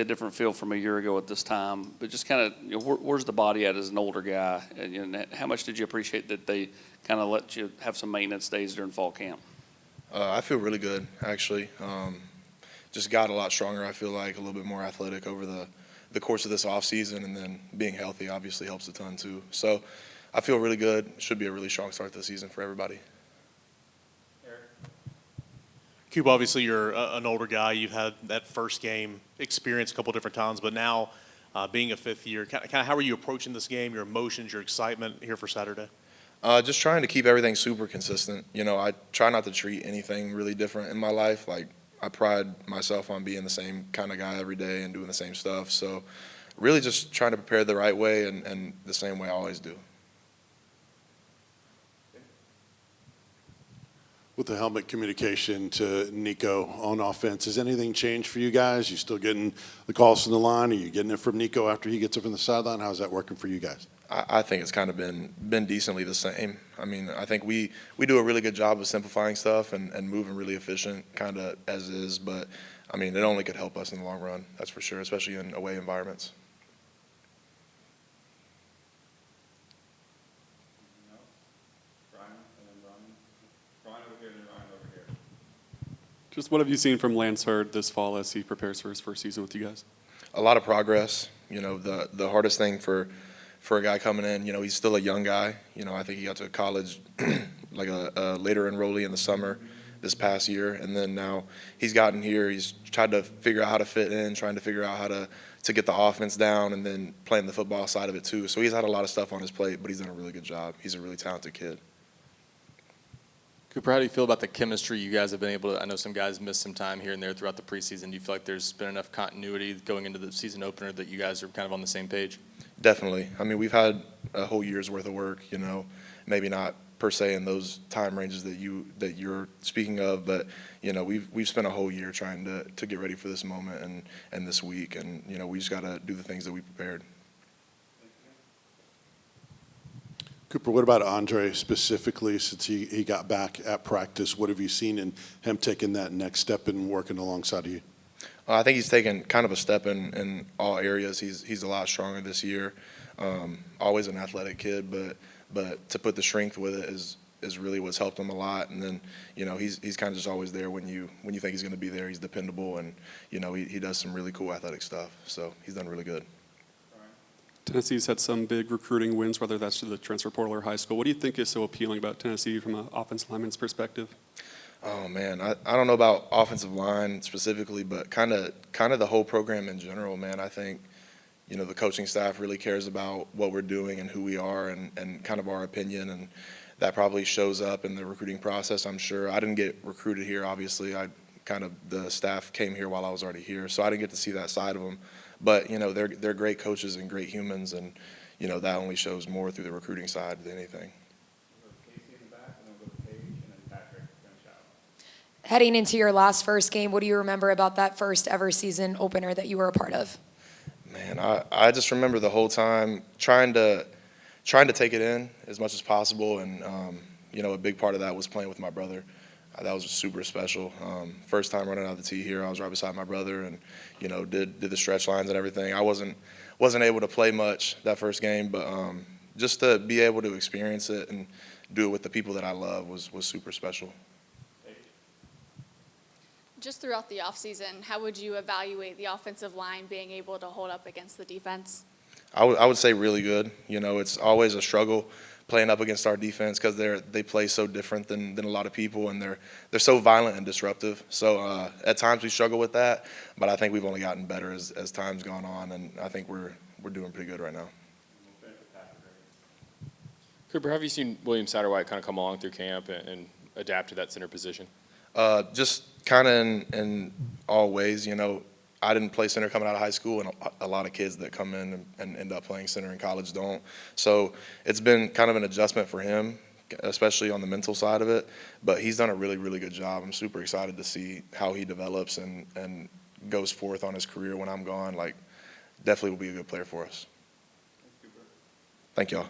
a different feel from a year ago at this time, but just kind of, where's the body at as an older guy? And how much did you appreciate that they kind of let you have some maintenance days during fall camp? I feel really good, actually. Just got a lot stronger, I feel like, a little bit more athletic over the course of this offseason, and then being healthy obviously helps a ton too. So I feel really good. Should be a really strong start to the season for everybody. Cube, obviously you're an older guy. You've had that first game experience a couple different times, but now being a fifth year, kind of how are you approaching this game, your emotions, your excitement here for Saturday? Just trying to keep everything super consistent. I try not to treat anything really different in my life. Like, I pride myself on being the same kind of guy every day and doing the same stuff. So really just trying to prepare the right way and the same way I always do. With the helmet communication to Nico on offense, has anything changed for you guys? You still getting the calls from the line? Are you getting it from Nico after he gets up from the sideline? How's that working for you guys? I think it's kind of been decently the same. I mean, I think we do a really good job of simplifying stuff and moving really efficient kind of as is. But, I mean, it only could help us in the long run, that's for sure, especially in away environments. Just what have you seen from Lance Hurd this fall as he prepares for his first season with you guys? A lot of progress. The hardest thing for a guy coming in, he's still a young guy. I think he got to college like a later enrollee in the summer this past year, and then now he's gotten here. He's tried to figure out how to fit in, trying to figure out how to get the offense down, and then playing the football side of it too. So he's had a lot of stuff on his plate, but he's done a really good job. He's a really talented kid. Cooper, how do you feel about the chemistry you guys have been able to? I know some guys missed some time here and there throughout the preseason. Do you feel like there's been enough continuity going into the season opener that you guys are kind of on the same page? Definitely. I mean, we've had a whole year's worth of work, maybe not per se in those time ranges that you're speaking of, but we've spent a whole year trying to get ready for this moment and this week, and we just got to do the things that we prepared. Cooper, what about Andre specifically since he got back at practice? What have you seen in him taking that next step and working alongside of you? I think he's taken kind of a step in all areas. He's a lot stronger this year. Always an athletic kid, but to put the strength with it is really what's helped him a lot. And then he's kind of just always there when you think he's going to be there. He's dependable, and he does some really cool athletic stuff. So he's done really good. Tennessee's had some big recruiting wins, whether that's to the transfer portal or high school. What do you think is so appealing about Tennessee from an offensive lineman's perspective? Oh man, I don't know about offensive line specifically, but kind of the whole program in general, man. I think the coaching staff really cares about what we're doing and who we are and kind of our opinion, and that probably shows up in the recruiting process, I'm sure. I didn't get recruited here, obviously. The staff came here while I was already here, so I didn't get to see that side of them. But they're great coaches and great humans, and that only shows more through the recruiting side than anything. Heading into your last first game, what do you remember about that first ever season opener that you were a part of? Man, I just remember the whole time trying to take it in as much as possible, and a big part of that was playing with my brother. That was super special. First time running out the tee here, I was right beside my brother, and did the stretch lines and everything. I wasn't able to play much that first game, but just to be able to experience it and do it with the people that I love was super special. Just throughout the offseason, how would you evaluate the offensive line being able to hold up against the defense? I would say really good. It's always a struggle playing up against our defense because they play so different than a lot of people, and they're so violent and disruptive. So at times we struggle with that, but I think we've only gotten better as time's gone on, and I think we're doing pretty good right now. Cooper, have you seen William Satterwhite kind of come along through camp and adapt to that center position? Just kind of in all ways. I didn't play center coming out of high school, and a lot of kids that come in and end up playing center in college don't. So it's been kind of an adjustment for him, especially on the mental side of it. But he's done a really, really good job. I'm super excited to see how he develops and goes forth on his career when I'm gone. Definitely will be a good player for us. Thank y'all.